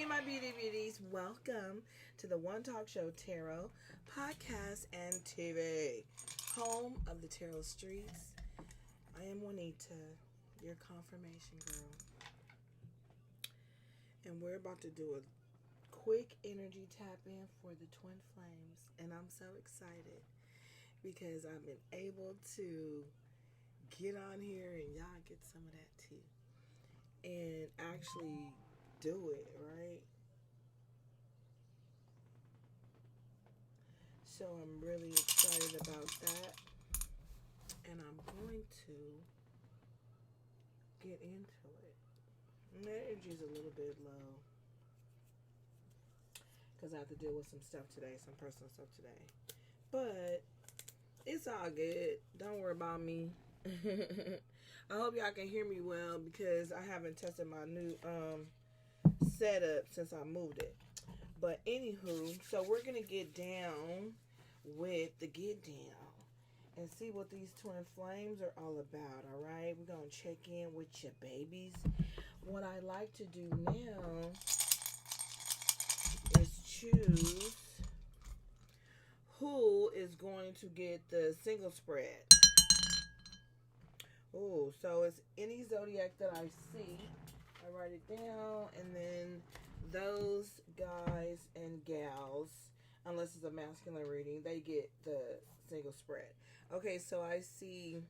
Hey, my beauties. Welcome to the One Talk Show Tarot podcast and TV, home of the tarot streets. I am Juanita, your confirmation girl. And we're about to do a quick energy tap in for the twin flames. And I'm so excited because I've been able to get on here and y'all get some of that too. And actually do it, right? So I'm really excited about that. And I'm going to get into it. My energy's a little bit low because I have to deal with some stuff today, some personal stuff today. But it's all good. Don't worry about me. I hope y'all can hear me well because I haven't tested my new setup since I moved it. But anywho, so we're gonna get down with the get down and see what these twin flames are all about. All right, we're gonna check in with your babies. What I like to do now is choose who is going to get the single spread. Oh, so it's any zodiac that I see. I write it down, and then those guys and gals, unless it's a masculine reading, they get the single spread. Okay, so I see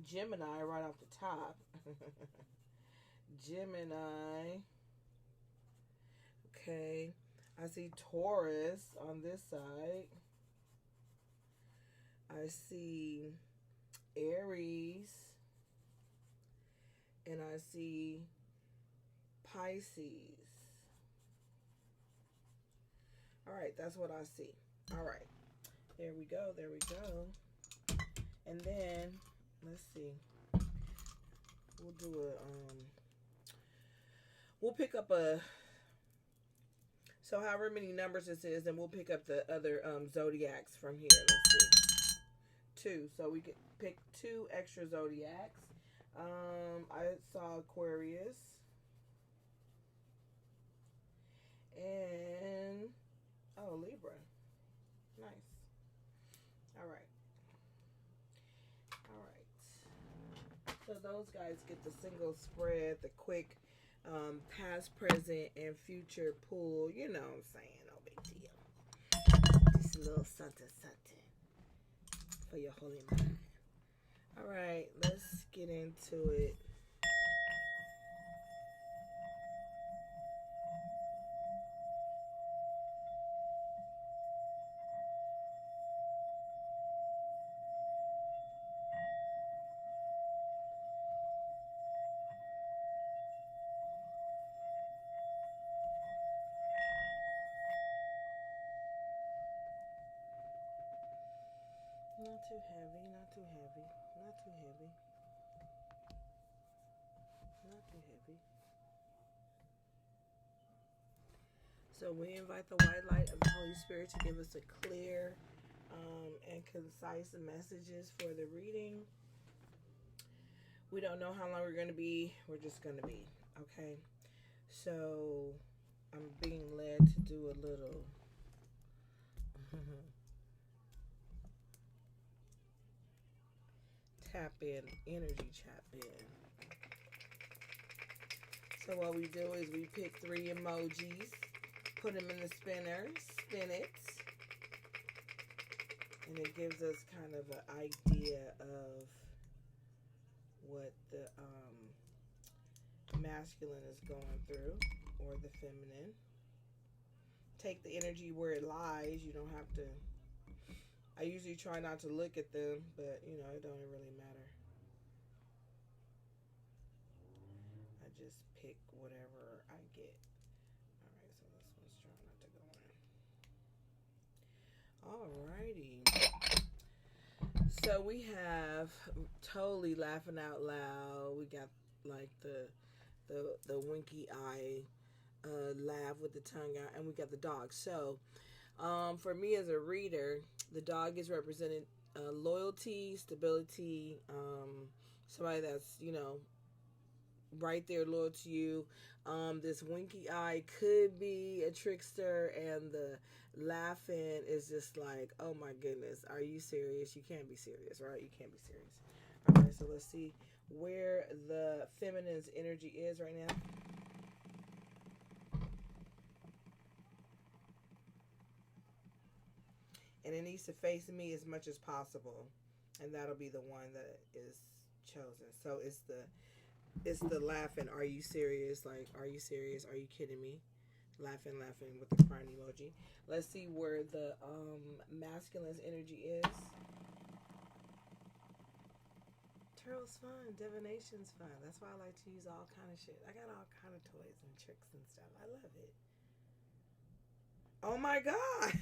Gemini right off the top. Gemini. Okay. I see Taurus on this side. I see Aries. And I see Pisces. All right, that's what I see. All right. There we go. And then, let's see. We'll do we'll pick up so however many numbers this is, and we'll pick up the other zodiacs from here. Let's see. 2. So we could pick 2 extra zodiacs. I saw Aquarius. And Libra. Nice. All right. So those guys get the single spread, the quick past, present, and future pull. You know what I'm saying? No big deal. Just a little something for your holy mind. All right, let's get into it. Not too heavy, not too heavy, not too heavy. Not too heavy. So we invite the white light of the Holy Spirit to give us a clear and concise messages for the reading. We don't know how long we're going to be. We're just going to be. Okay. So I'm being led to do a little tap in, energy tap in. So what we do is we pick 3 emojis, put them in the spinner, spin it, and it gives us kind of an idea of what the masculine is going through, or the feminine. Take the energy where it lies. You don't have to. I usually try not to look at them, but you know, it don't really matter. I just pick whatever I get. Alright, so this one's trying not to go in. Alrighty. So we have totally laughing out loud. We got like the winky eye laugh with the tongue out, and we got the dog. So for me as a reader, the dog is representing loyalty, stability, somebody that's, you know, right there, loyal to you. This winky eye could be a trickster, and the laughing is just like, oh my goodness, are you serious? You can't be serious, right? You can't be serious. Okay, so let's see where the feminine's energy is right now. And it needs to face me as much as possible, and that'll be the one that is chosen. So it's the laughing. Are you serious? Like, are you serious? Are you kidding me? Laughing, laughing with the crying emoji. Let's see where the masculine's energy is. Tarot's fun. Divination's fun. That's why I like to use all kind of shit. I got all kind of toys and tricks and stuff. I love it. Oh my God.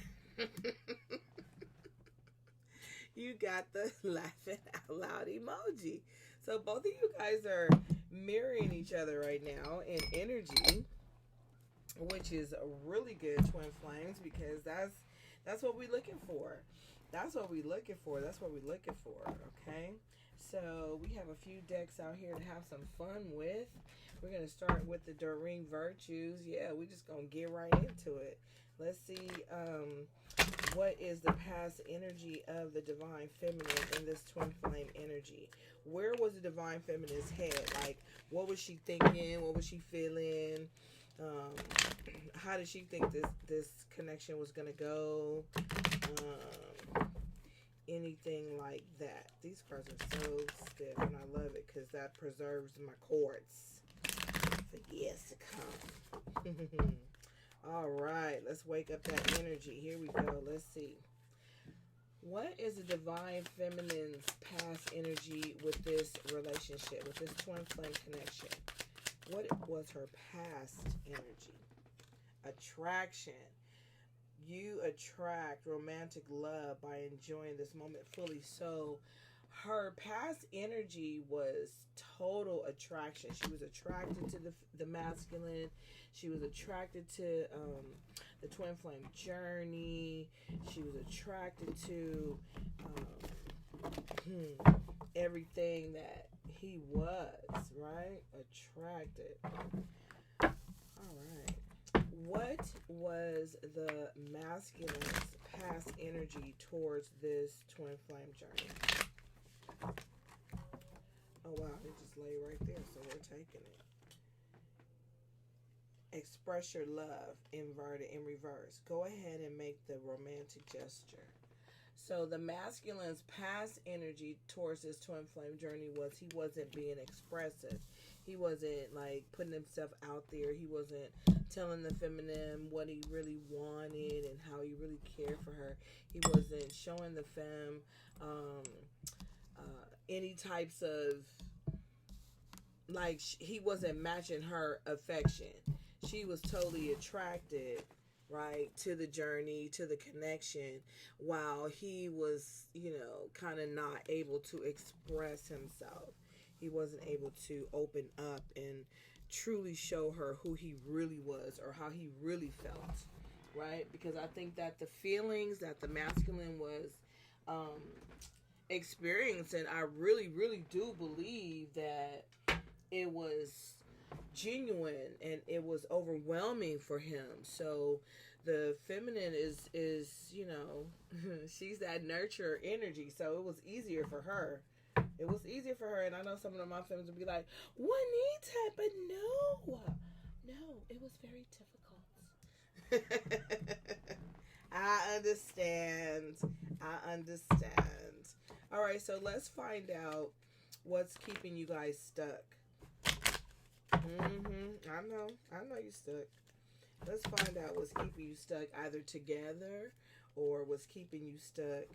You got the laughing out loud emoji. So both of you guys are mirroring each other right now in energy, which is really good, twin flames, because that's what we're looking for. That's what we're looking for. That's what we're looking for. Okay. So we have a few decks out here to have some fun with. We're gonna start with the Doreen Virtues. Yeah, we're just gonna get right into it. Let's see what is the past energy of the Divine Feminine in this twin flame energy. Where was the Divine Feminine's head? Like, what was she thinking? What was she feeling? How did she think this connection was gonna go? Anything like that. These cards are so stiff, and I love it because that preserves my cords for years to come. All right, let's wake up that energy. Here we go. Let's see. What is the Divine Feminine's past energy with this relationship, with this twin flame connection? What was her past energy? Attraction. You attract romantic love by enjoying this moment fully. So her past energy was total attraction. She was attracted to the masculine. She was attracted to the twin flame journey. She was attracted to everything that he was, right? Attracted. All right. What was the masculine's past energy towards this twin flame journey? Oh wow, it just lay right there, so we're taking it. Express your love, inverted in reverse. Go ahead and make the romantic gesture. So the masculine's past energy towards this twin flame journey was he wasn't being expressive. He wasn't like putting himself out there. He wasn't telling the feminine what he really wanted and how he really cared for her. He wasn't showing the femme any types of, like, he wasn't matching her affection. She was totally attracted, right, to the journey, to the connection, while he was, kind of not able to express himself. He wasn't able to open up and truly show her who he really was or how he really felt, right? Because I think that the feelings that the masculine was experiencing, I really, really do believe that it was genuine and it was overwhelming for him. So the feminine is she's that nurture energy, so it was easier for her. It was easier for her, and I know some of my friends would be like, Juanita, but no, it was very difficult. I understand. All right, so let's find out what's keeping you guys stuck. I know you're stuck. Let's find out what's keeping you stuck, either together or what's keeping you stuck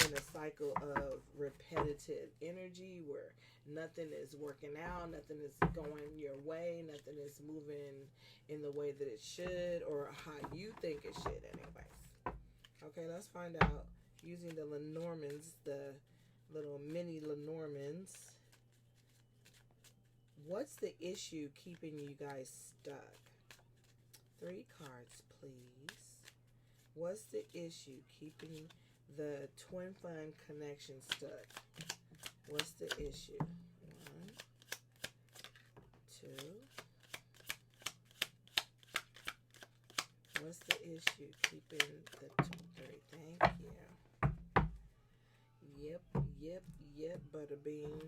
in a cycle of repetitive energy where nothing is working out, nothing is going your way, nothing is moving in the way that it should or how you think it should anyways. Okay, let's find out using the Lenormands, the little mini Lenormands. What's the issue keeping you guys stuck? 3 cards, please. What's the issue keeping the twin flame connection stuck? What's the issue? 1, 2, is you keeping the 2-3. Thank you. Yep, yep, yep, Butterbean.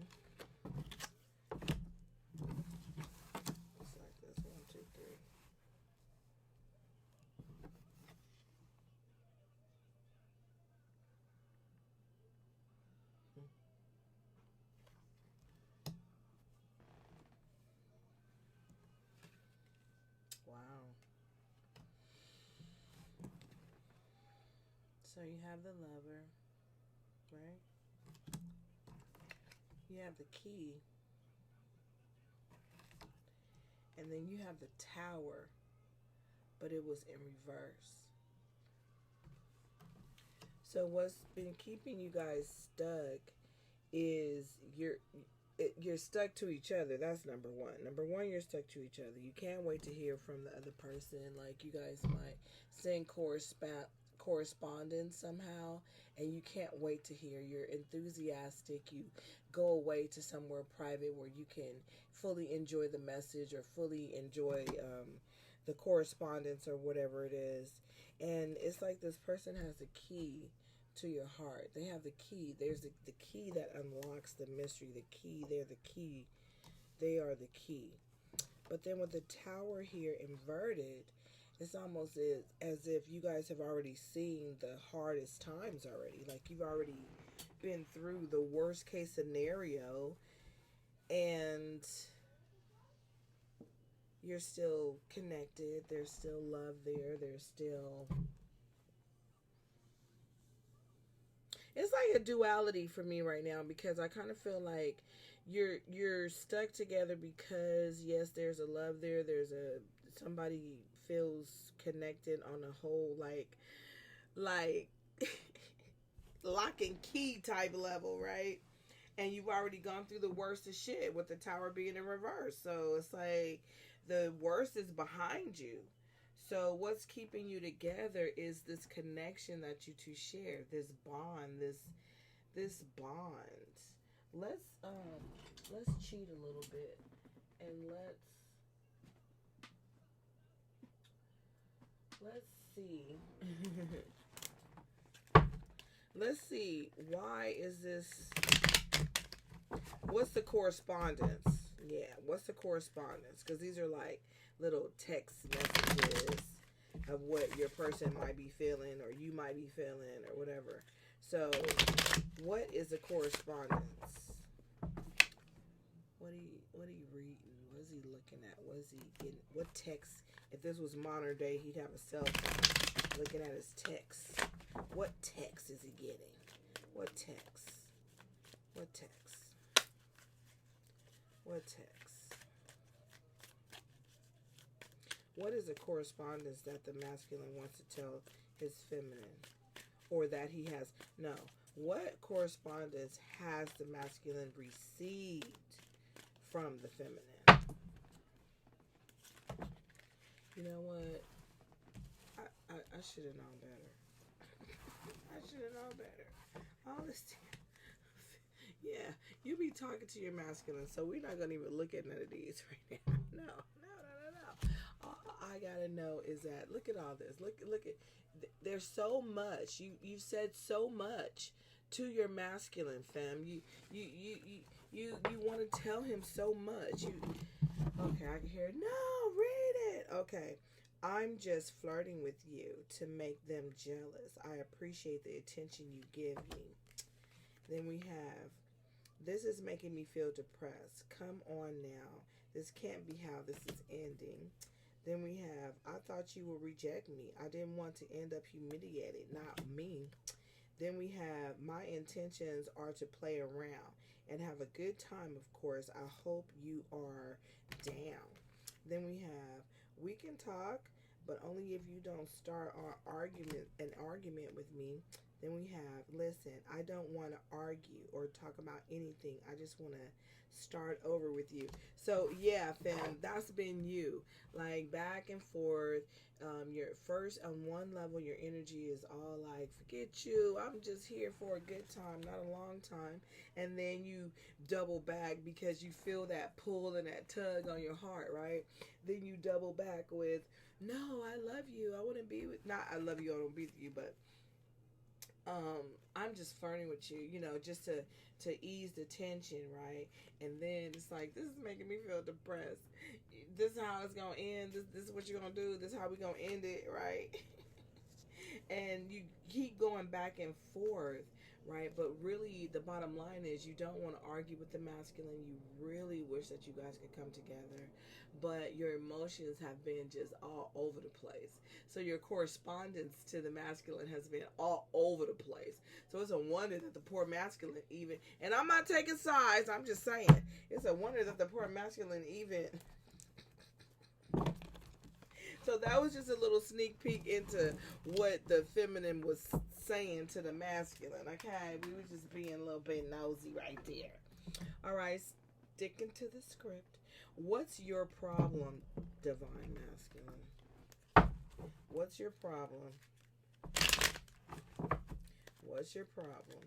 It's like this. 1, 2, 3. Wow. So you have the Lover, right? You have the Key. And then you have the Tower, but it was in reverse. So what's been keeping you guys stuck is you're stuck to each other. That's number one. Number one, you're stuck to each other. You can't wait to hear from the other person. Like, you guys might send correspondence somehow, and you can't wait to hear. You're enthusiastic. You go away to somewhere private where you can fully enjoy the message or fully enjoy the correspondence or whatever it is. And it's like this person has a key to your heart. They have the key. There's the key that unlocks the mystery. The key. They're the key. They are the key. But then with the Tower here inverted, it's almost as if you guys have already seen the hardest times already. Like, you've already been through the worst case scenario, and you're still connected. There's still love there. There's still... It's like a duality for me right now, because I kind of feel like you're stuck together because, yes, there's a love there. There's somebody feels connected on a whole like lock and key type level, right? And you've already gone through the worst of shit with the Tower being in reverse. So it's like the worst is behind you. So what's keeping you together is this connection that you two share, this bond, this bond. Let's cheat a little bit, and let's see. Let's see, why is this? What's the correspondence? Yeah, what's the correspondence? Because these are like little text messages of what your person might be feeling, or you might be feeling, or whatever. So, what is the correspondence? What are you reading? What is he looking at? What is he getting? What text? If this was modern day, he'd have a cell phone looking at his text. What text is he getting? What text? What text? What text? What is the correspondence that the masculine wants to tell his feminine? Or that he has... No. What correspondence has the masculine received from the feminine? You know what? I should have known better. I should have known better. All this... Yeah, you be talking to your masculine, so we're not going to even look at none of these right now. No. All I got to know is that, look at all this. Look at, there's so much. You've said so much to your masculine, fam. You want to tell him so much. Okay, I can hear it. No, read it. Okay. I'm just flirting with you to make them jealous. I appreciate the attention you give me. Then we have, this is making me feel depressed. Come on now. This can't be how this is ending. Then we have, I thought you would reject me. I didn't want to end up humiliated. Not me. Then we have, my intentions are to play around and have a good time, of course. I hope you are down. Then we have, we can talk, but only if you don't start an argument with me. Then we have, listen, I don't want to argue or talk about anything. I just want to start over with you. So, yeah, fam, that's been you. Like, back and forth. Your first, on one level, your energy is all like, forget you. I'm just here for a good time, not a long time. And then you double back because you feel that pull and that tug on your heart, right? Then you double back with, no, I love you. I want to be with, not I love you, I don't be with you, but I'm just flirting with you, just to ease the tension, right? And then it's like, this is making me feel depressed. This is how it's gonna end. This is what you're gonna do. This is how we gonna end it, right? And you keep going back and forth, right? But really, the bottom line is you don't want to argue with the masculine. You really wish that you guys could come together, but your emotions have been just all over the place. So your correspondence to the masculine has been all over the place. So it's a wonder that the poor masculine even, and I'm not taking sides, I'm just saying, it's a wonder that the poor masculine even. So that was just a little sneak peek into what the feminine was saying to the masculine. Okay, we were just being a little bit nosy right there. All right, sticking to the script. What's your problem, divine masculine? What's your problem? What's your problem?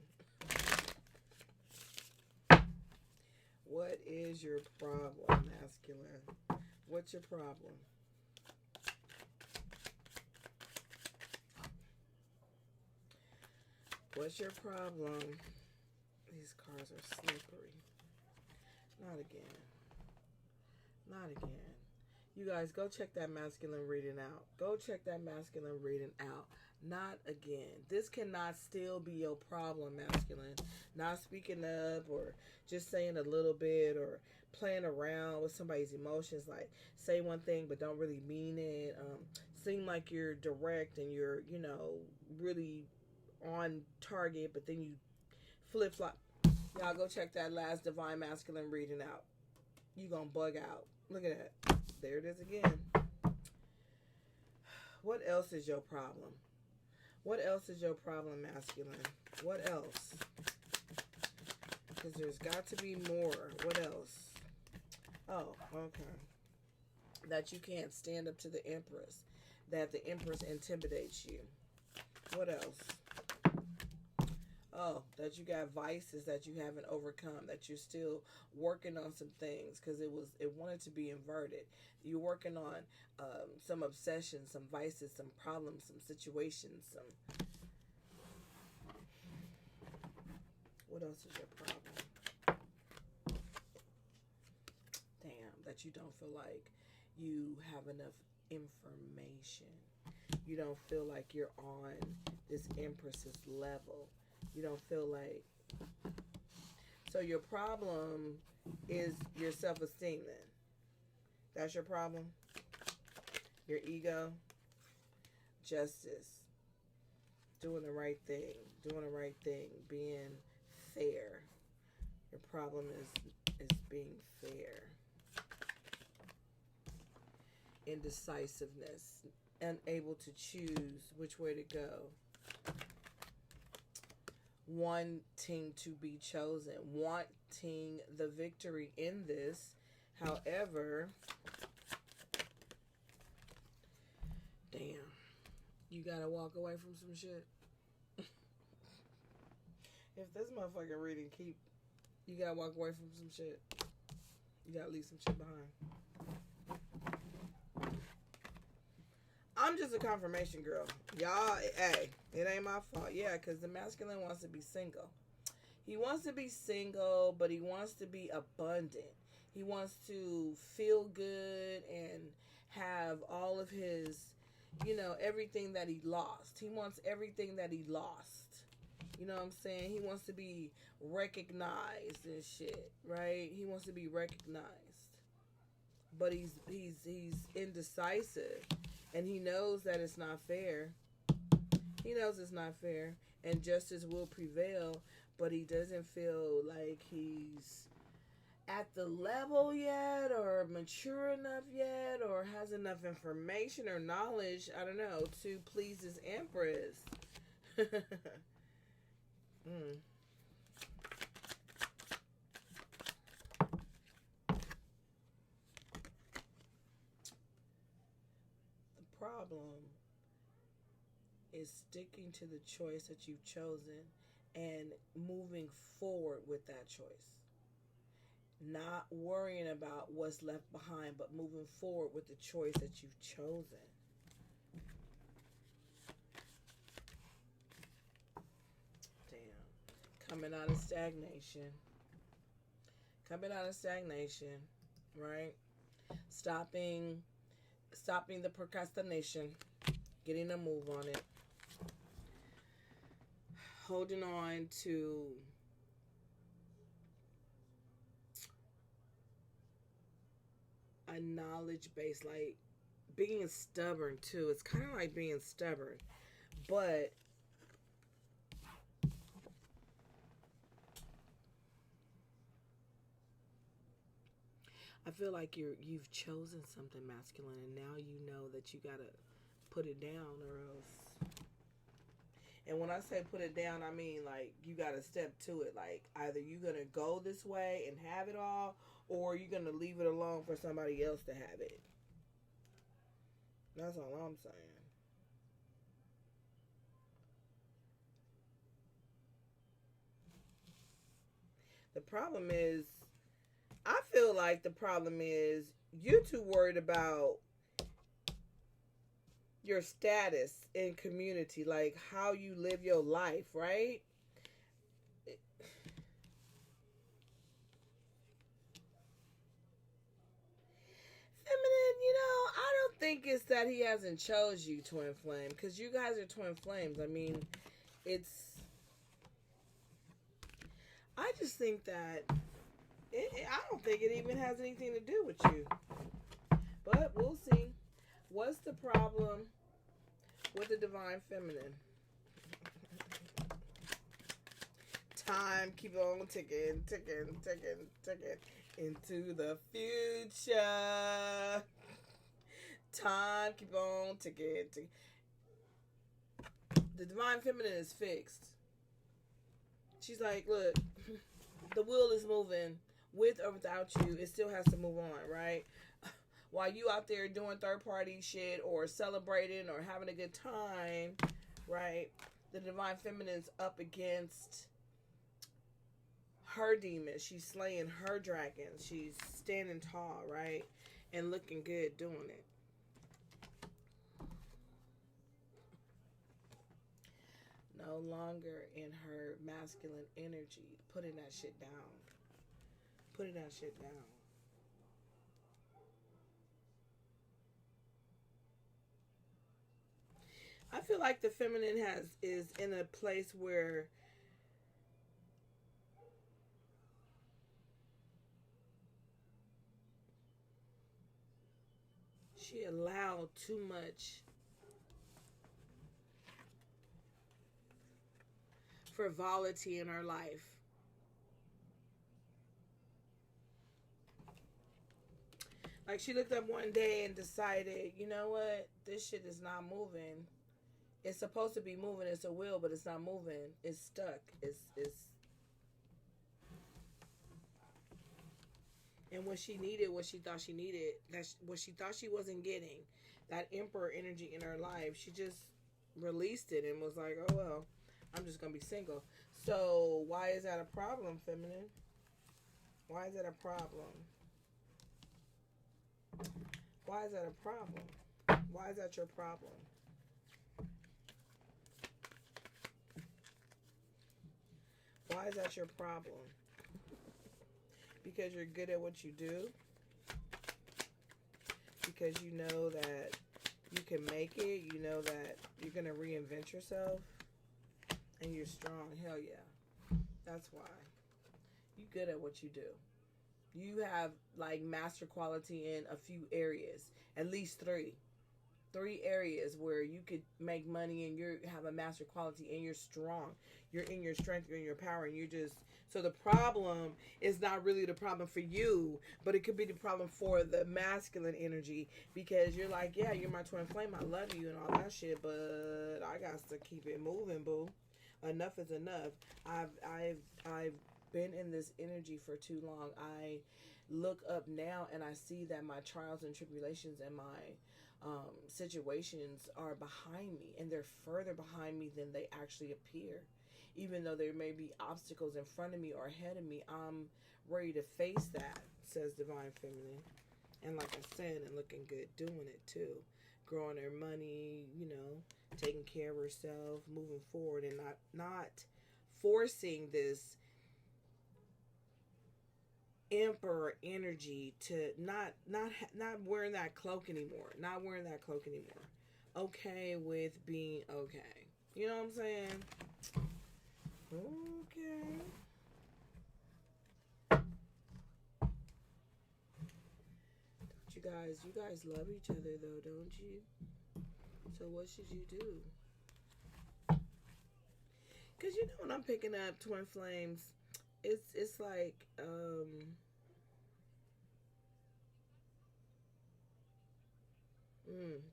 What is your problem, masculine? What's your problem? What's your problem? These cards are slippery. Not again. Not again. You guys, go check that masculine reading out. Go check that masculine reading out. Not again. This cannot still be your problem, masculine. Not speaking up or just saying a little bit or playing around with somebody's emotions. Like, say one thing but don't really mean it. Seem like you're direct and you're, really on target, but then you flip flop. Y'all go check that last divine masculine reading out. You gonna bug out. Look at that. There it is again. What else is your problem? What else is your problem, masculine? What else? Because there's got to be more. What else? Oh, okay. That you can't stand up to the Empress. That the Empress intimidates you. What else? Oh, that you got vices that you haven't overcome, that you're still working on some things because it wanted to be inverted. You're working on some obsessions, some vices, some problems, some situations, some. What else is your problem? Damn, that you don't feel like you have enough information. You don't feel like you're on this Empress's level. You don't feel like. So your problem is your self-esteem then. That's your problem. Your ego. Justice. Doing the right thing. Being fair. Your problem is being fair. Indecisiveness. Unable to choose which way to go. Wanting to be chosen, wanting the victory in this. However, damn, you gotta walk away from some shit. If this motherfucking reading you gotta walk away from some shit. You gotta leave some shit behind. I'm just a confirmation girl. Y'all, hey, it ain't my fault. Yeah, because the masculine wants to be single. He wants to be single, but he wants to be abundant. He wants to feel good and have all of his, everything that he lost. He wants everything that he lost. You know what I'm saying? He wants to be recognized and shit, right? He wants to be recognized. But he's indecisive. And he knows that it's not fair. He knows it's not fair. And justice will prevail. But he doesn't feel like he's at the level yet. Or mature enough yet. Or has enough information or knowledge, I don't know, to please his Empress. Mm. The problem is sticking to the choice that you've chosen and moving forward with that choice. Not worrying about what's left behind, but moving forward with the choice that you've chosen. Damn. Coming out of stagnation. Coming out of stagnation, right? Stopping the procrastination, getting a move on it. Holding on to a knowledge base, like being stubborn too. It's kind of like being stubborn, but I feel like you've chosen something masculine, and now you know that you gotta put it down, or else. And when I say put it down, I mean like you gotta step to it. Like either you're gonna go this way and have it all, or you're gonna leave it alone for somebody else to have it. That's all I'm saying. The problem is, I feel like the problem is you're too worried about your status in community, like how you live your life, right? Feminine, I don't think it's that he hasn't chose you, twin flame, because you guys are twin flames. I mean, it's. I just think that I don't think it even has anything to do with you. But we'll see. What's the problem with the divine feminine? Time keep on ticking, ticking, ticking, ticking into the future. Time keep on ticking, ticking. The divine feminine is fixed. She's like, look, the wheel is moving with or without you. It still has to move on, right? While you out there doing third party shit or celebrating or having a good time, right? The divine feminine's up against her demons. She's slaying her dragons. She's standing tall, right? And looking good doing it. No longer in her masculine energy. Putting that shit down. Putting that shit down. I feel like the feminine is in a place where she allowed too much frivolity in her life. Like she looked up one day and decided, you know what, this shit is not moving. It's supposed to be moving. It's a wheel, but it's not moving. It's stuck. It's. And what she needed, what she thought she needed, what she thought she wasn't getting, that emperor energy in her life, she just released it and was like, oh well, I'm just gonna be single. So why is that a problem, feminine? Why is that a problem? Why is that a problem? Why is that your problem? Why is that your problem? Because you're good at what you do? Because you know that you can make it? You know that you're going to reinvent yourself? And you're strong? Hell yeah. That's why. You're good at what you do. You have like master quality in a few areas. At least three areas where you could make money and you have a master quality and you're strong. You're in your strength, you're in your power, and you're just... So the problem is not really the problem for you, but it could be the problem for the masculine energy because you're like, yeah, you're my twin flame, I love you and all that shit, but I got to keep it moving, boo. enough is enough. I've been in this energy for too long. I look up now and I see that my trials and tribulations and my situations are behind me, and they're further behind me than they actually appear. Even though there may be obstacles in front of me or ahead of me, I'm ready to face that, says Divine Feminine. And like I said, and looking good doing it too. Growing her money, taking care of herself, moving forward, and not forcing this emperor energy to not wearing that cloak anymore. Not wearing that cloak anymore. Okay with being okay. You know what I'm saying? Okay. You guys love each other though, don't you? So what should you do? Cause when I'm picking up twin flames, it's like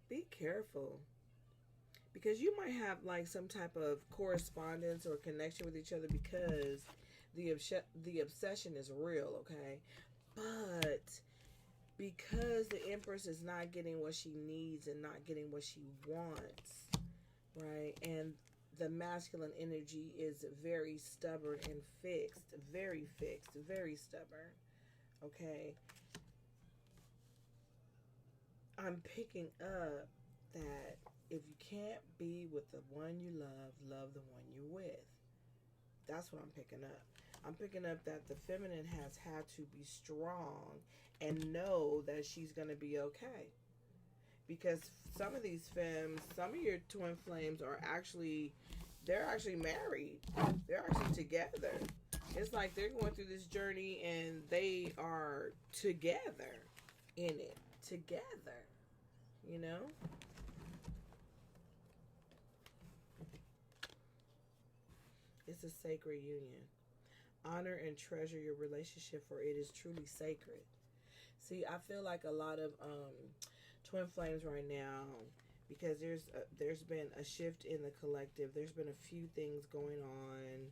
be careful, because you might have like some type of correspondence or connection with each other, because the obsession is real, okay? But because the Empress is not getting what she needs and not getting what she wants, right? And the masculine energy is very stubborn and fixed, very stubborn, okay? I'm picking up that if you can't be with the one you love the one you're with. That's what I'm picking up. I'm picking up that the feminine has had to be strong and know that she's going to be okay. Because some of these femmes, some of your twin flames they're actually married. They're actually together. It's like they're going through this journey and they are together in it. Together. You know? It's a sacred union. Honor and treasure your relationship, for it is truly sacred. See, I feel like a lot of twin flames right now, because there's been a shift in the collective. There's been a few things going on,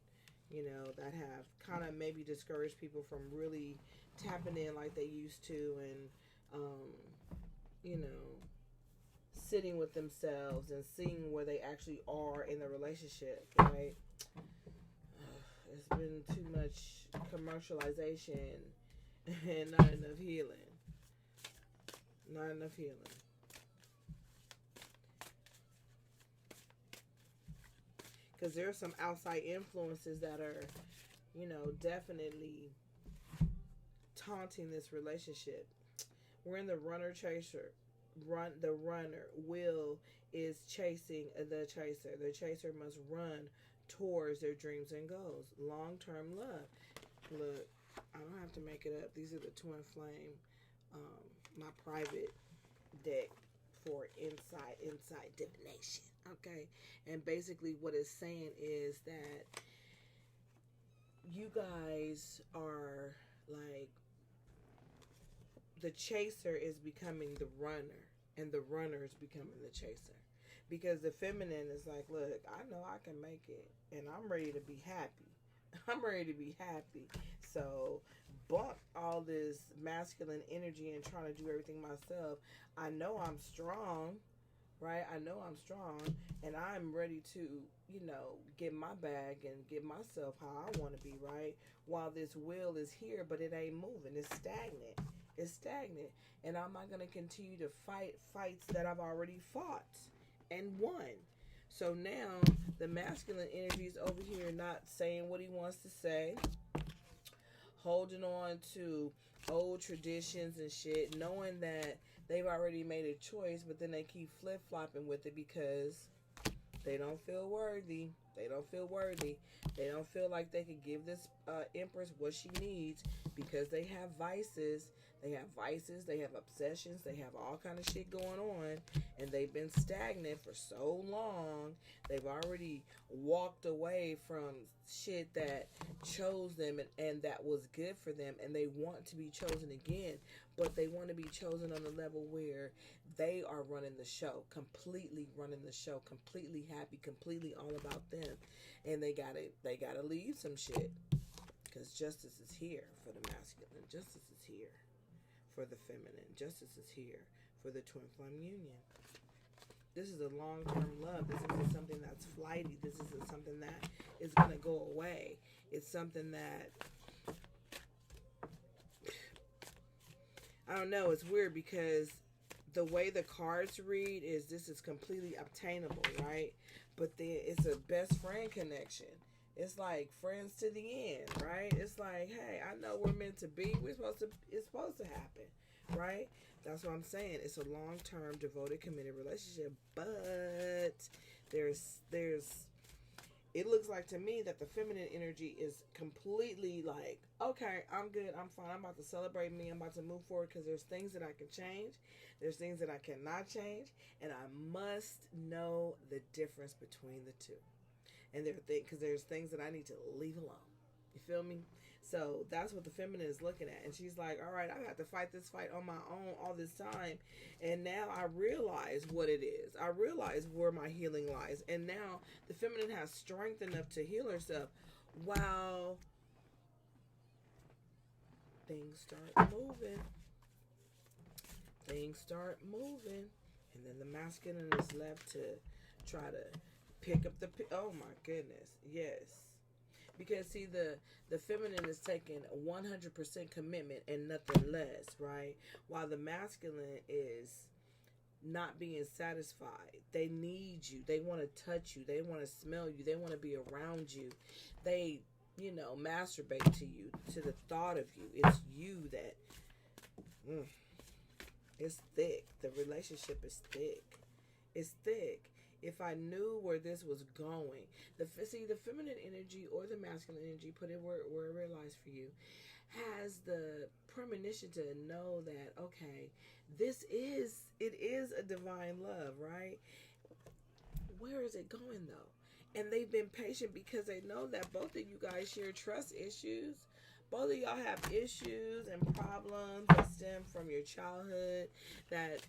that have kind of maybe discouraged people from really tapping in like they used to, and sitting with themselves and seeing where they actually are in the relationship, right? It's been too much commercialization and not enough healing. Not enough healing. Because there are some outside influences that are, definitely taunting this relationship. We're in the runner chaser. The runner will is chasing the chaser. The chaser must run towards their dreams and goals. Long-term love. Look, I don't have to make it up. These are the twin flame, my private deck for inside divination. Okay, and basically what it's saying is that you guys are like, the chaser is becoming the runner, and the runner is becoming the chaser. Because the feminine is like, look, I know I can make it, and I'm ready to be happy. I'm ready to be happy. So, bump all this masculine energy and trying to do everything myself. I know I'm strong, right? I know I'm strong, and I'm ready to, get my bag and get myself how I want to be, right? While this will is here, but it ain't moving. It's stagnant. It's stagnant. And I'm not going to continue to fight fights that I've already fought and won. So now the masculine energy is over here not saying what he wants to say, holding on to old traditions and shit, knowing that they've already made a choice, but then they keep flip-flopping with it because they don't feel worthy. They don't feel worthy. They don't feel like they could give this Empress what she needs, because they have vices They have vices, they have obsessions, they have all kind of shit going on, and they've been stagnant for so long. They've already walked away from shit that chose them, and that was good for them, and they want to be chosen again, but they want to be chosen on a level where they are running the show, completely running the show, completely happy, completely all about them, and they gotta leave some shit, because justice is here for the masculine, justice is here for the feminine, justice is here for the twin flame union. This is a long-term love. This isn't something that's flighty. This isn't something that is going to go away. It's something that, I don't know, it's weird because the way the cards read is this is completely obtainable, right? But then it's a best friend connection. It's like friends to the end, right? It's like, hey, I know we're meant to be. It's supposed to happen, right? That's what I'm saying. It's a long-term, devoted, committed relationship, but it looks like to me that the feminine energy is completely like, okay, I'm good, I'm fine, I'm about to celebrate me, I'm about to move forward, because there's things that I can change, there's things that I cannot change, and I must know the difference between the two. And because there's things that I need to leave alone. You feel me? So that's what the feminine is looking at. And she's like, all right, I got to fight this fight on my own all this time. And now I realize what it is. I realize where my healing lies. And now the feminine has strength enough to heal herself while things start moving. Things start moving. And then the masculine is left to try to pick up oh my goodness, yes. Because see, the feminine is taking 100% commitment and nothing less, right? While the masculine is not being satisfied. They need you. They want to touch you. They want to smell you. They want to be around you. They, masturbate to you, to the thought of you. It's you that, it's thick. The relationship is thick. It's thick. If I knew where this was going, the feminine energy or the masculine energy, put it where it lies for you, has the premonition to know that, okay, it is a divine love, right? Where is it going though? And they've been patient because they know that both of you guys share trust issues. Both of y'all have issues and problems that stem from your childhood that,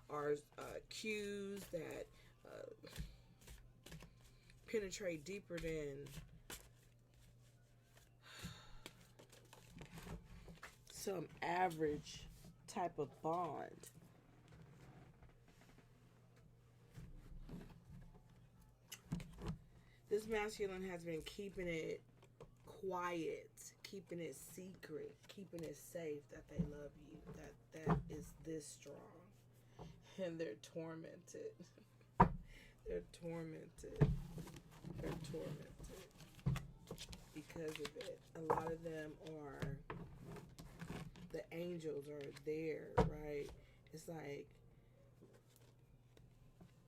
are cues that penetrate deeper than some average type of bond. This masculine has been keeping it quiet, keeping it secret, keeping it safe that they love you, that is this strong. And they're tormented. They're tormented. They're tormented because of it. A lot of them are, the angels are there, right? It's like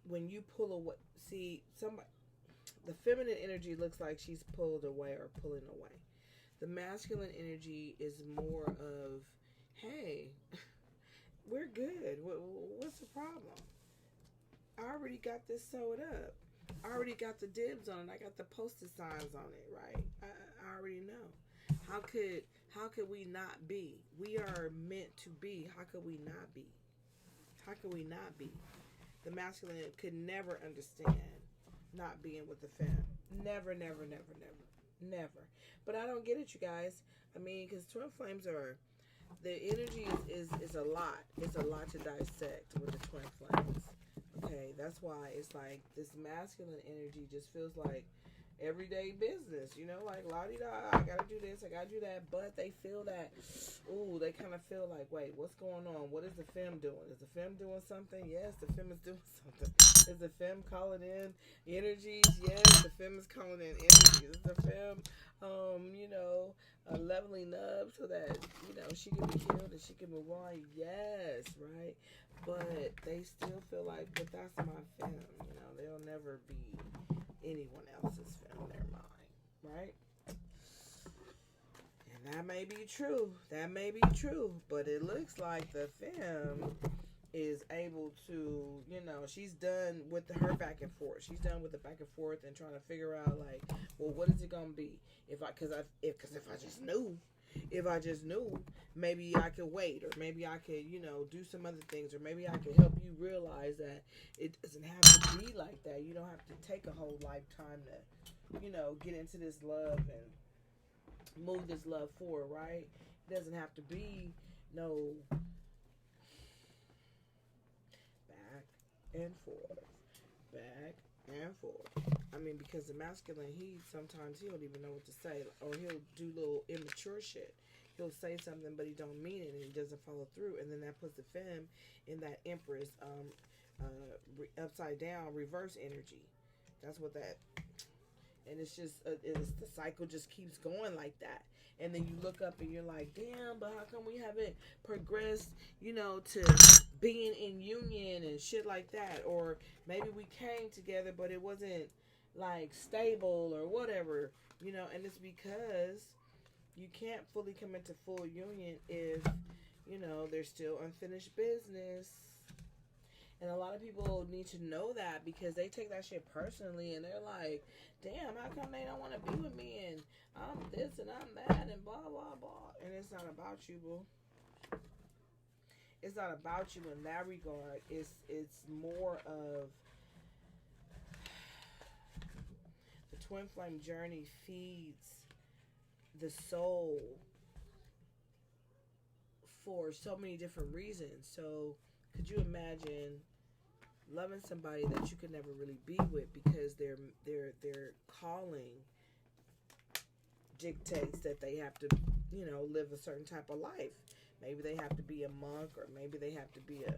when you pull away, see, the feminine energy looks like she's pulled away or pulling away. The masculine energy is more of, hey, we're good. What's the problem? I already got this sewed up. I already got the dibs on it. I got the posted signs on it, right? I already know. How could we not be? We are meant to be. How could we not be? How could we not be? The masculine could never understand not being with the femme. Never, never, never, never, never. But I don't get it, you guys. I mean, because twin flames are, the energy is a lot. It's a lot to dissect with the twin flames. Okay, that's why it's like this masculine energy just feels like everyday business, like la-di-da, I gotta do this, I gotta do that, but they feel that, they kind of feel like, wait, what's going on? What is the femme doing? Is the femme doing something? Yes, the femme is doing something. Is the femme calling in energies? Yes, the femme is calling in energies. Is the femme, leveling up so that, she can be healed and she can move on? Yes, right? But they still feel like, but that's my femme, they'll never be anyone else's femme, their mind, right? And And that may be true. That may be true. But it looks like the femme is able to, she's done with her back and forth. She's done with the back and forth and trying to figure out, like, well, what is it gonna be? If I just knew, maybe I could wait, or maybe I could, do some other things, or maybe I could help you realize that it doesn't have to be like that. You don't have to take a whole lifetime to, get into this love and move this love forward, right? It doesn't have to be no back and forth, back and forth. I mean, because the masculine, sometimes he don't even know what to say, or he'll do little immature shit. He'll say something, but he don't mean it, and he doesn't follow through, and then that puts the femme in that empress, upside down, reverse energy. That's what that. And it's just, the cycle just keeps going like that. And then you look up and you're like, damn, but how come we haven't progressed, to being in union and shit like that? Or maybe we came together, but it wasn't, like, stable or whatever, and it's because you can't fully come into full union if, there's still unfinished business. And a lot of people need to know that, because they take that shit personally, and they're like, damn, how come they don't want to be with me, and I'm this and I'm that and blah, blah, blah. And it's not about you, boo. It's not about you in that regard. It's more of the twin flame journey feeds the soul for so many different reasons. So could you imagine loving somebody that you could never really be with because their calling dictates that they have to, live a certain type of life. Maybe they have to be a monk, or maybe they have to be a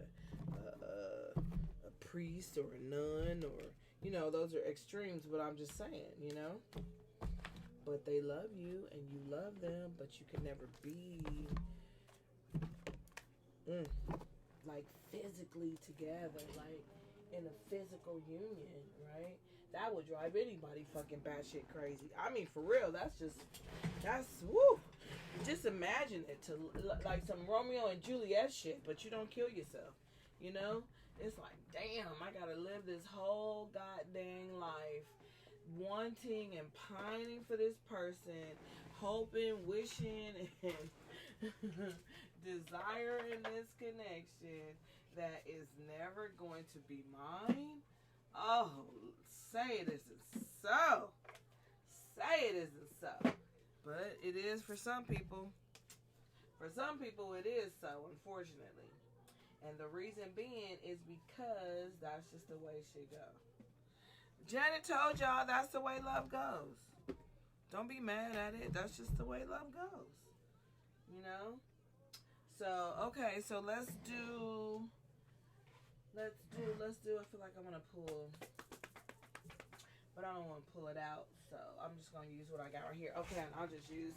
priest or a nun, or those are extremes, but I'm just saying, But they love you and you love them, but you can never be like physically together, like in a physical union, right? That would drive anybody fucking batshit crazy. I mean, for real, that's woo. Just imagine it, to like some Romeo and Juliet shit, but you don't kill yourself, It's like, damn, I gotta live this whole goddamn life wanting and pining for this person, hoping, wishing, and desiring this connection that is never going to be mine. Oh, say it isn't so. Say it isn't so. But it is for some people. For some people it is so, unfortunately. And the reason being is because that's just the way shit goes. Janet told y'all that's the way love goes. Don't be mad at it. That's just the way love goes. So, okay, so let's do, I feel like I want to pull, but I don't want to pull it out. So I'm just going to use what I got right here. Okay, and I'll just use,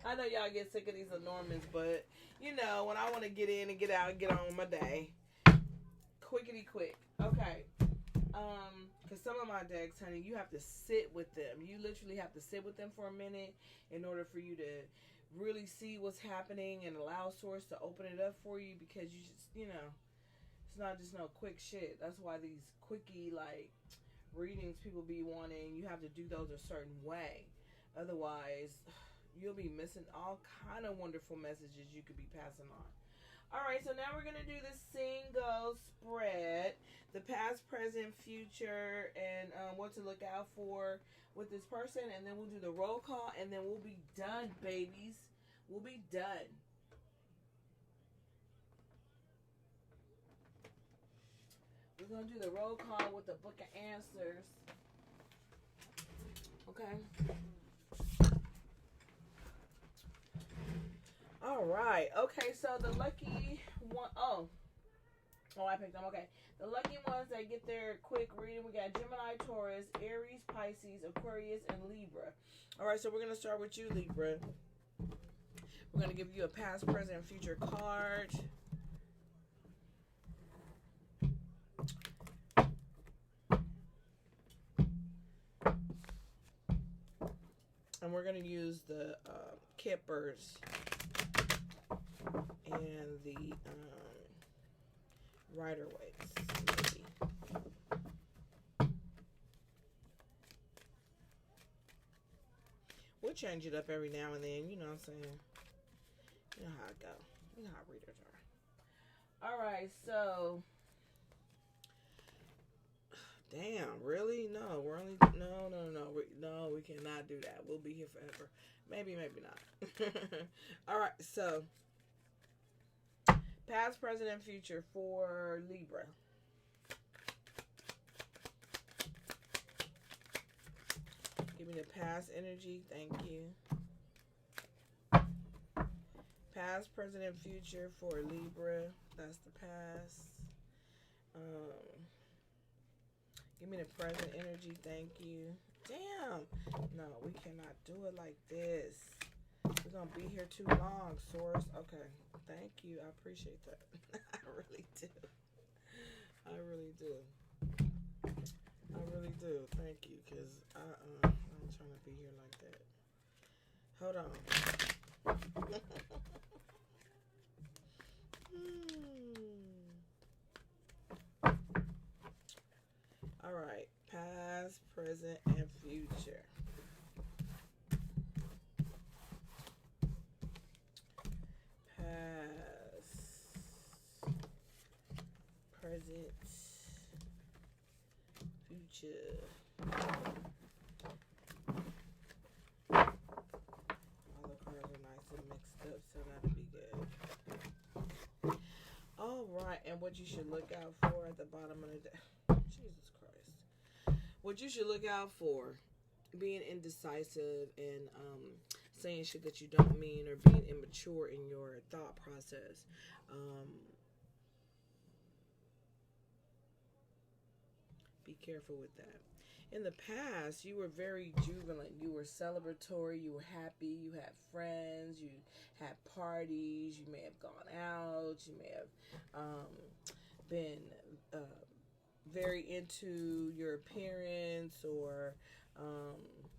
I know y'all get sick of these enormous, but, when I want to get in and get out and get on with my day, quickity quick. Okay. Because some of my decks, honey, you have to sit with them. You literally have to sit with them for a minute in order for you to really see what's happening and allow source to open it up for you, because you just, it's not just no quick shit. That's why these quickie, like, readings people be wanting, you have to do those a certain way. Otherwise, you'll be missing all kind of wonderful messages you could be passing on. Alright, so now we're going to do the single spread. The past, present, future, and what to look out for with this person. And then we'll do the roll call, and then we'll be done, babies. We'll be done. We're going to do the roll call with the book of answers. Okay. All right. Okay, so the lucky one. Oh, I picked them. Okay. The lucky ones that get their quick reading, we got Gemini, Taurus, Aries, Pisces, Aquarius, and Libra. All right, so we're going to start with you, Libra. We're going to give you a past, present, and future card. And And we're going to use the Kippers and the Rider Waite. Maybe. We'll change it up every now and then, you know what I'm saying? You know how it go. You know how readers are. Alright, so damn, really? No, we're only no, we cannot do that. We'll be here forever. Maybe not. Alright, so past, present, and future for Libra. Give me the past energy. Thank you. Past, present, and future for Libra. That's the past. Give me the present energy. Thank you. Damn. No, we cannot do it like this. We're going to be here too long, Source. Okay. Thank you. I appreciate that. I really do. I really do. I really do. Thank you. Because I'm trying to be here like that. Hold on. All right. Past, present, and future. Past, present, future. All the cards are nice and mixed up, so that'll be good. All right, and what you should look out for at the bottom of the deck. Jesus Christ. What you should look out for, being indecisive and saying shit that you don't mean, or being immature in your thought process. Be careful with that. In the past, you were very jubilant. You were celebratory. You were happy. You had friends. You had parties. You may have gone out. You may have been very into your appearance, or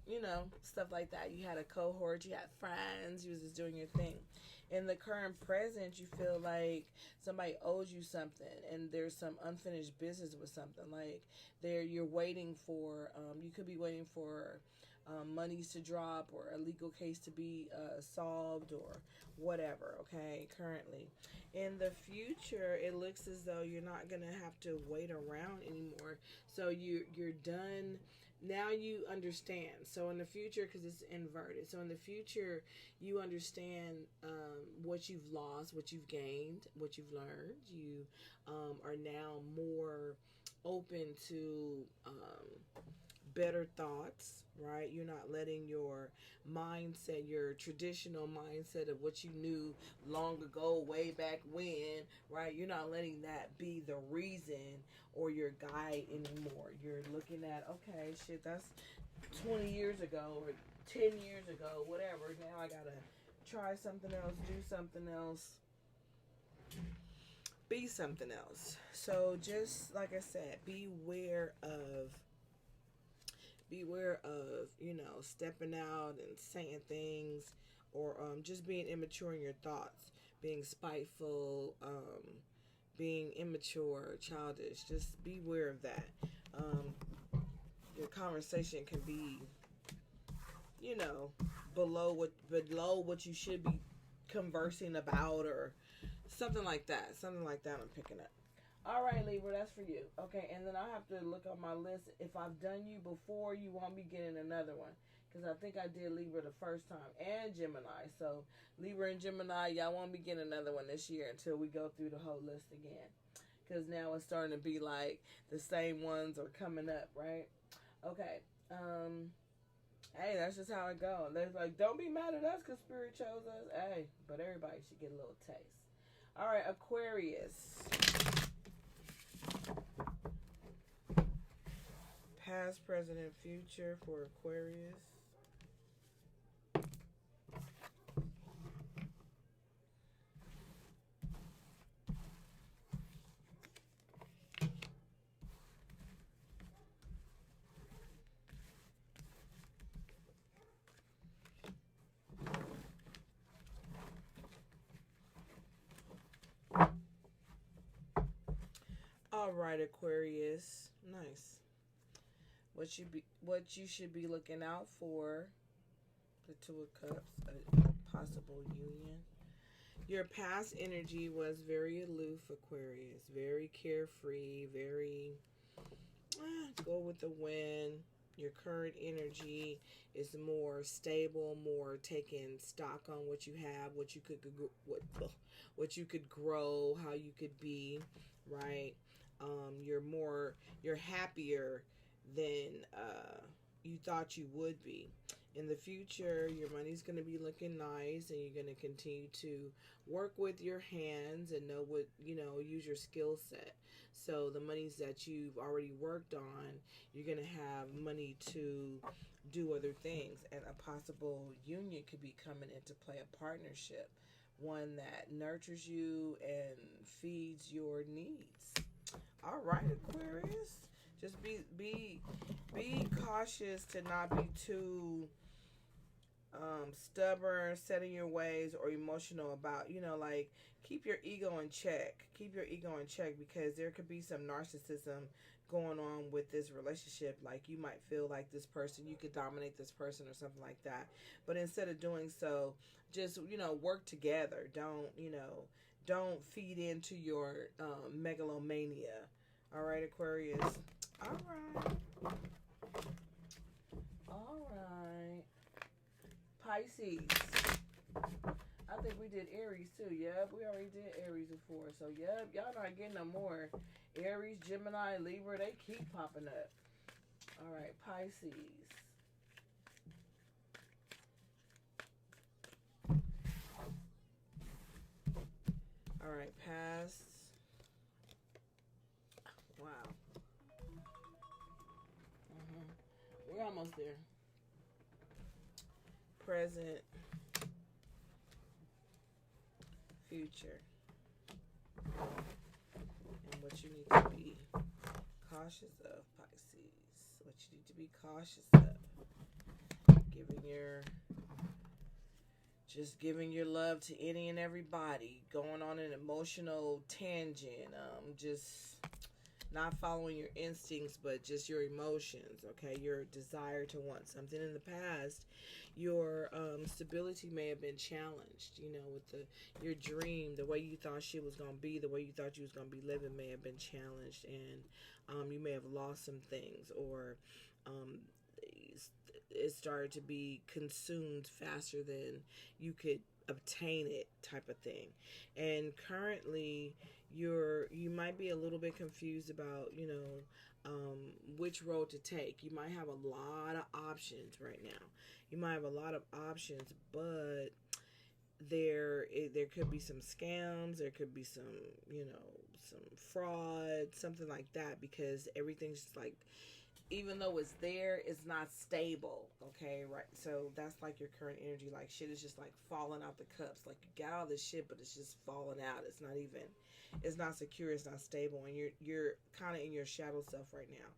you know, stuff like that. You had a cohort. You had friends. You was just doing your thing. In the current present, you feel like somebody owes you something, and there's some unfinished business with something. Like you're waiting for. You could be waiting for monies to drop, or a legal case to be solved, or whatever. Okay, currently. In the future, it looks as though you're not gonna have to wait around anymore. So you're done. Now you understand. So in the future, because it's inverted. So in the future, you understand what you've lost, what you've gained, what you've learned. You are now more open to better thoughts, right? You're not letting your mindset, your traditional mindset of what you knew long ago, way back when, right? You're not letting that be the reason or your guide anymore. You're looking at, okay, shit, that's 20 years ago or 10 years ago, whatever. Now I gotta try something else, do something else, be something else. So just like I said, beware of, you know, stepping out and saying things, or just being immature in your thoughts, being spiteful, being immature, childish. Just beware of that. Your conversation can be, you know, below what you should be conversing about, or something like that. Something like that I'm picking up. All right, Libra, that's for you. Okay, and then I have to look on my list. If I've done you before, you won't be getting another one. Because I think I did Libra the first time, and Gemini. So, Libra and Gemini, y'all won't be getting another one this year until we go through the whole list again. Because now it's starting to be like the same ones are coming up, right? Okay. Hey, that's just how it goes. They're like, don't be mad at us because Spirit chose us. Hey, but everybody should get a little taste. All right, Aquarius. Past, present, and future for Aquarius. All right, Aquarius. Nice. What you should be looking out for. The Two of Cups, a possible union. Your past energy was very aloof, Aquarius. Very carefree, very go with the wind. Your current energy is more stable, more taking stock on what you have, what you could grow, how you could be, right? You're happier than you thought you would be. In the future, your money's going to be looking nice, and you're going to continue to work with your hands and know what, use your skill set. So the monies that you've already worked on, you're going to have money to do other things. And a possible union could be coming into play, a partnership, one that nurtures you and feeds your needs. All right, Aquarius. Just be cautious to not be too stubborn, set in your ways, or emotional about, like, keep your ego in check. Keep your ego in check, because there could be some narcissism going on with this relationship. Like, you might feel like this person, you could dominate this person or something like that. But instead of doing so, just, work together. Don't feed into your megalomania. All right, Aquarius. All right. All right. Pisces. I think we did Aries too. Yep, we already did Aries before. So, yep, y'all not getting no more. Aries, Gemini, Libra, they keep popping up. All right, Pisces. All right, past. Wow. We're almost there. Present, future, and what you need to be cautious of, Pisces. What you need to be cautious of. Giving your love to any and everybody. Going on an emotional tangent. Just not following your instincts, but just your emotions, okay? Your desire to want something. In the past, your stability may have been challenged, with your dream, the way you thought shit was going to be, the way you thought you was going to be living may have been challenged, and you may have lost some things, or it started to be consumed faster than you could obtain it, type of thing. And currently, you might be a little bit confused about, which road to take. You might have a lot of options right now. You might have a lot of options, but there could be some scams. There could be some, some fraud, something like that, because everything's just like, even though it's there, it's not stable, okay, right? So that's like your current energy. Like, shit is just like falling out the cups. Like, you got all this shit, but it's just falling out. It's not secure, it's not stable, and you're kind of in your shadow self right now.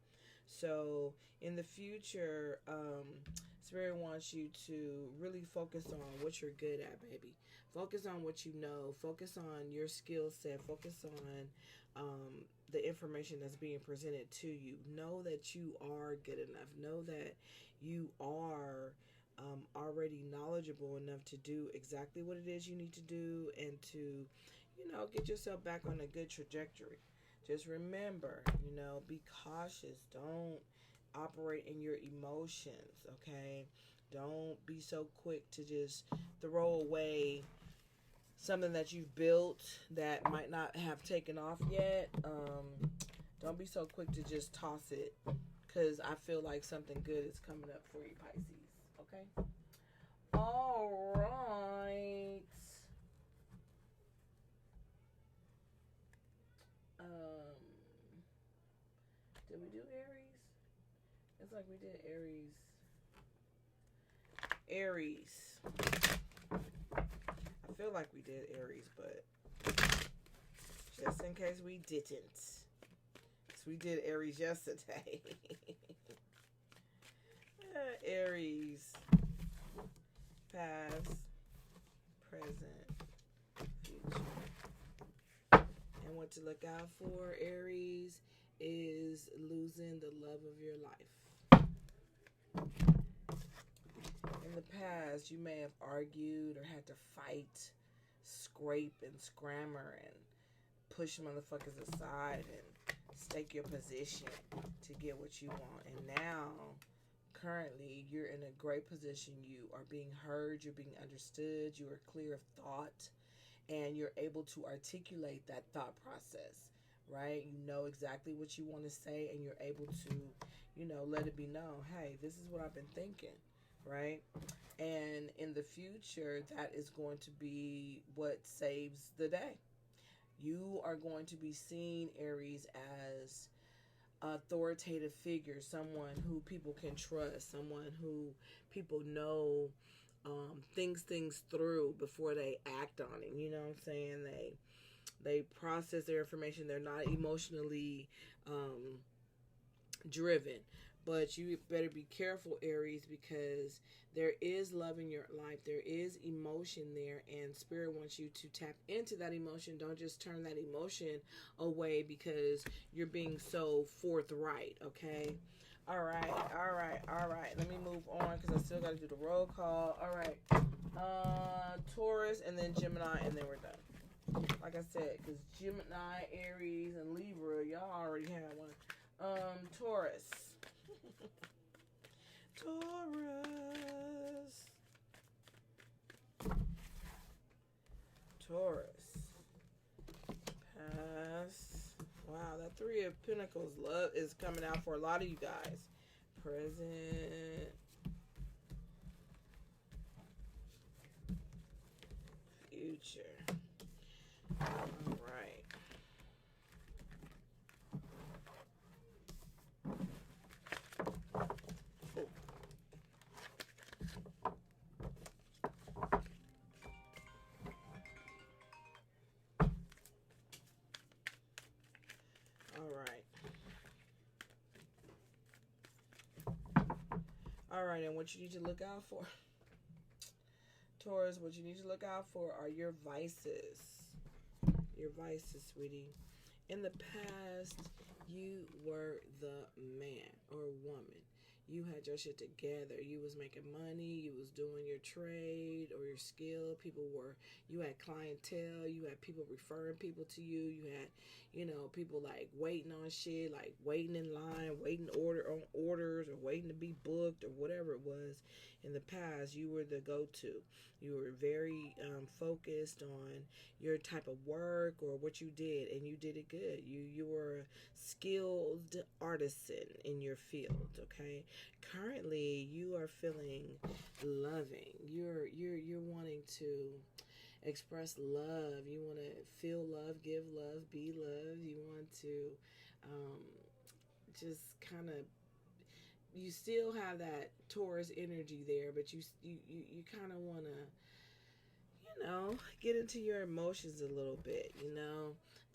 So in the future, Spirit wants you to really focus on what you're good at, baby. Focus on what you know. Focus on your skill set. Focus on the information that's being presented to you. Know that you are good enough. Know that you are already knowledgeable enough to do exactly what it is you need to do, and to, get yourself back on a good trajectory. Just remember, be cautious. Don't operate in your emotions, okay? Don't be so quick to just throw away something that you've built that might not have taken off yet. Don't be so quick to just toss it, because I feel like something good is coming up for you, Pisces, okay? All right. Did we do Aries? It's like we did Aries. Aries. I feel like we did Aries, but just in case we didn't. Because we did Aries yesterday. Aries. Past, present, future. And what to look out for, Aries, is losing the love of your life. In the past, you may have argued or had to fight, scrape and scrammer and push motherfuckers aside and stake your position to get what you want. And now, currently, you're in a great position. You are being heard, you're being understood, you are clear of thought, and you're able to articulate that thought process, right? You know exactly what you want to say, and you're able to, let it be known, hey, this is what I've been thinking, right? And in the future, that is going to be what saves the day. You are going to be seen, Aries, as authoritative figure, someone who people can trust, someone who people know thinks things through before they act on it. You know what I'm saying? They process their information. They're not emotionally driven. But you better be careful, Aries, because there is love in your life. There is emotion there, and Spirit wants you to tap into that emotion. Don't just turn that emotion away because you're being so forthright, okay? All right. Let me move on because I still got to do the roll call. All right. Taurus, and then Gemini, and then we're done. Like I said, because Gemini, Aries, and Libra, y'all already had one. Taurus. Taurus. Pass. Wow, that Three of Pentacles love is coming out for a lot of you guys. Present. Future. All right. All right, and what you need to look out for, Taurus, what you need to look out for are your vices. Your vices, sweetie. In the past, you were the man or woman. You had your shit together. You was making money. You was doing your trade or your skill. You had clientele. You had people referring people to you. You had, people like waiting on shit, like waiting in line, waiting on orders or waiting to be booked or whatever it was. In the past, you were the go-to. You were very focused on your type of work or what you did, and you did it good. You were a skilled artisan in your field, okay? Currently, you are feeling loving. You're wanting to express love. You want to feel love, give love, be loved. You want to just kind of, you still have that Taurus energy there, but you kind of want to, get into your emotions a little bit,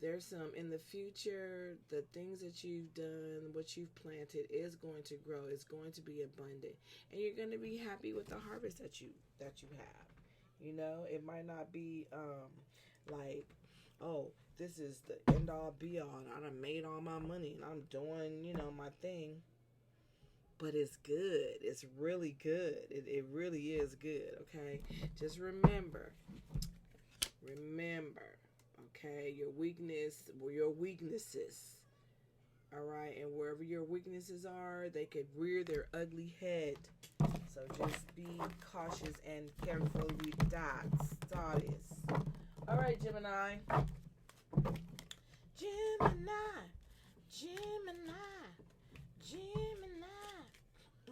There's some, in the future, the things that you've done, what you've planted is going to grow. It's going to be abundant. And you're going to be happy with the harvest that you have. It might not be like, oh, this is the end all be all. I done made all my money and I'm doing, my thing. But it's good. It's really good. It really is good, okay? Just remember, okay, your weaknesses, all right? And wherever your weaknesses are, they could rear their ugly head. So just be cautious and careful with that. All right, Gemini.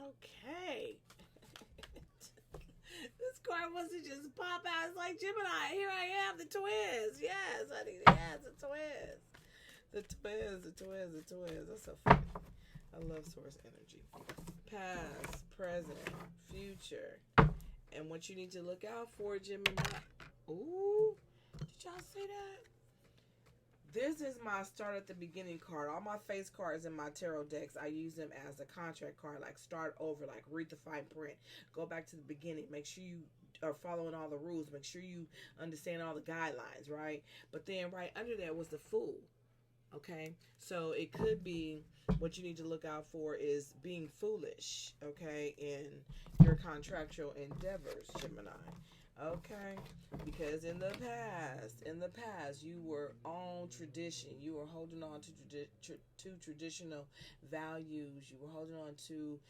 Okay. This card wants to just pop out. It's like, Gemini, here I am, the twins. Yes, honey. Yes, the twins. The twins. That's so funny. I love source energy. Past, present, future. And what you need to look out for, Gemini. Ooh, did y'all see that? This is my start at the beginning card. All my face cards in my tarot decks, I use them as a contract card, like start over, like read the fine print. Go back to the beginning. Make sure you are following all the rules. Make sure you understand all the guidelines, right? But then right under that was the Fool. Okay, so it could be what you need to look out for is being foolish, okay, in your contractual endeavors, Gemini. Okay, because in the past, you were on tradition. You were holding on to traditional values. You were holding on to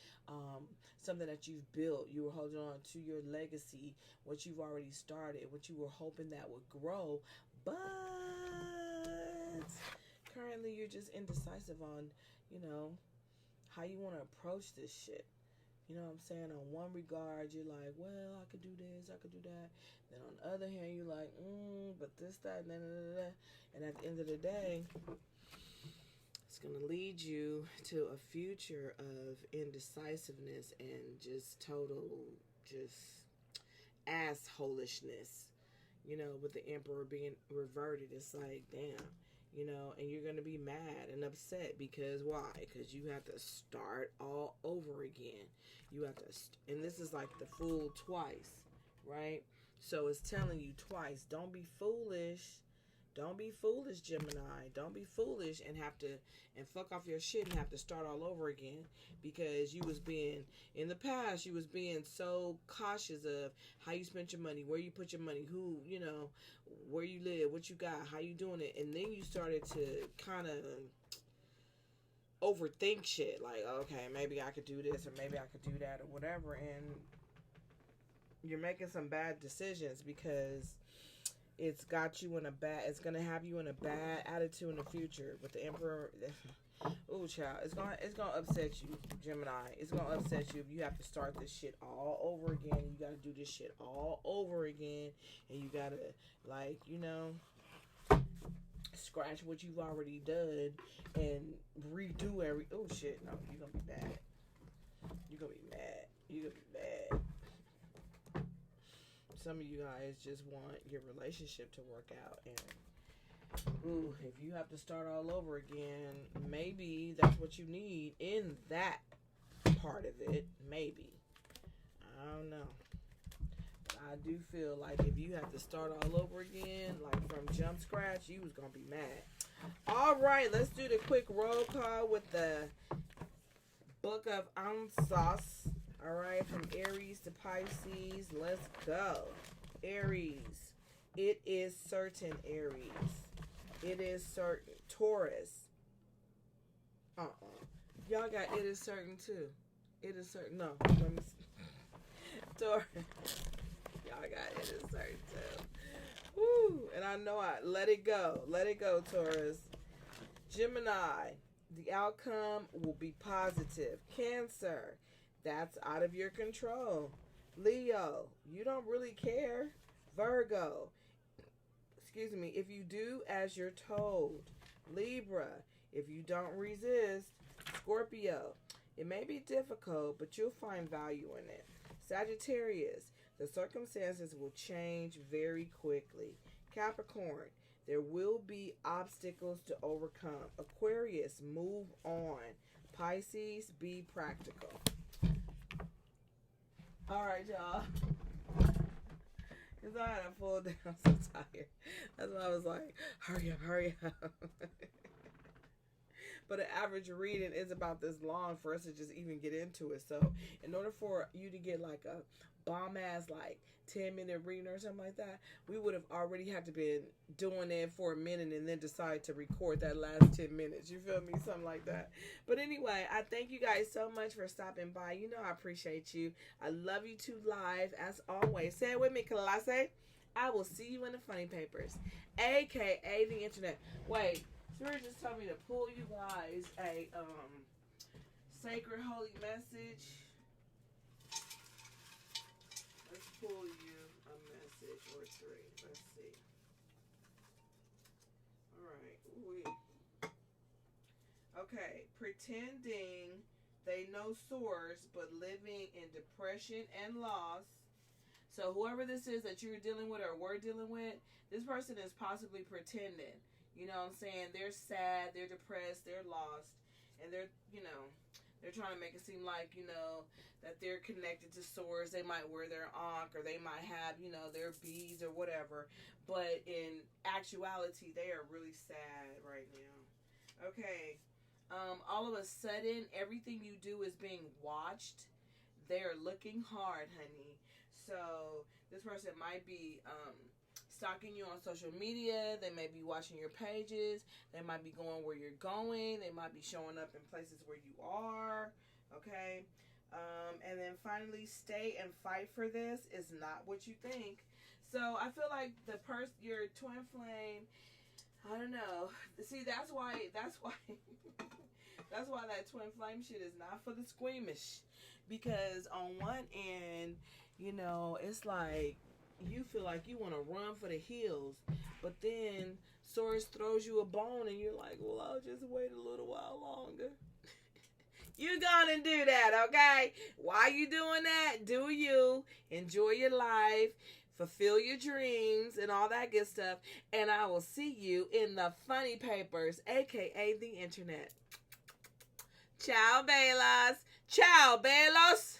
something that you've built. You were holding on to your legacy, what you've already started, what you were hoping that would grow, but currently you're just indecisive on, how you want to approach this shit. You know what I'm saying? On one regard, you're like, well, I could do this, I could do that. Then on the other hand, you're like, but this, that, and that. And at the end of the day, it's going to lead you to a future of indecisiveness and just total, just assholishness. With the emperor being reverted, it's like, damn. And you're going to be mad and upset because why? Because you have to start all over again. You have to, and this is like the Fool twice, right? So it's telling you twice, don't be foolish. Don't be foolish, Gemini. Don't be foolish and fuck off your shit and have to start all over again because in the past, you was being so cautious of how you spent your money, where you put your money, who, where you live, what you got, how you doing it. And then you started to kind of overthink shit. Like, okay, maybe I could do this or maybe I could do that or whatever. And you're making some bad decisions because it's going to have you in a bad attitude in the future with the emperor. Oh, child, it's going to upset you, Gemini. It's going to upset you if you have to start this shit all over again. You got to do this shit all over again. And you got to, scratch what you've already done and redo oh, shit. No, you're going to be mad. You're going to be mad. You're going to be mad. Some of you guys just want your relationship to work out, and if you have to start all over again, maybe that's what you need in that part of it. Maybe, I don't know, but I do feel like if you have to start all over again, like from jump scratch, you was gonna be mad. All right, let's do the quick roll call with the Book of Ansas. All right, from Aries to Pisces, let's go. Aries, it is certain, Aries. It is certain. Taurus. Y'all got it is certain too. It is certain. No, let me see. Taurus. Y'all got it is certain too. Woo! And I know let it go. Let it go, Taurus. Gemini, the outcome will be positive. Cancer, that's out of your control. Leo, you don't really care. Virgo, if you do as you're told. Libra, if you don't resist. Scorpio, it may be difficult, but you'll find value in it. Sagittarius, the circumstances will change very quickly. Capricorn, there will be obstacles to overcome. Aquarius, move on. Pisces, be practical. All right, y'all. Because I had to pull down. I'm so tired. That's why I was like, hurry up. But an average reading is about this long for us to just even get into it. So in order for you to get like a bomb-ass like 10-minute reading or something like that, we would have already had to been doing it for a minute and then decide to record that last 10 minutes. You feel me? Something like that. But anyway, I thank you guys so much for stopping by. You know I appreciate you. I love you too live as always. Say it with me, Kalase. I will see you in the funny papers, aka the internet. Wait, Spirit just told me to pull you guys a sacred holy message. Let's pull you a message or three. Let's see. Alright. Okay. Pretending they know source, but living in depression and loss. So whoever this is that you're dealing with or we're dealing with, this person is possibly pretending. You know what I'm saying? They're sad, they're depressed, they're lost, and they're, They're trying to make it seem like, that they're connected to source. They might wear their ankh, or they might have, their beads or whatever. But in actuality, they are really sad right now. Okay. All of a sudden, everything you do is being watched. They're looking hard, honey. So this person might be stalking you on social media. They may be watching your pages. They might be going where you're going. They might be showing up in places where you are. Okay. And then finally, stay and fight for this is not what you think. So I feel like your twin flame, I don't know. See, that's why that's why that twin flame shit is not for the squeamish. Because on one end, it's like you feel like you want to run for the hills, but then Source throws you a bone and you're like, well, I'll just wait a little while longer. You're gonna do that, okay? Why you doing that? Do you. Enjoy your life. Fulfill your dreams and all that good stuff. And I will see you in the funny papers, a.k.a. the internet. Ciao, Belas. Ciao, Belos.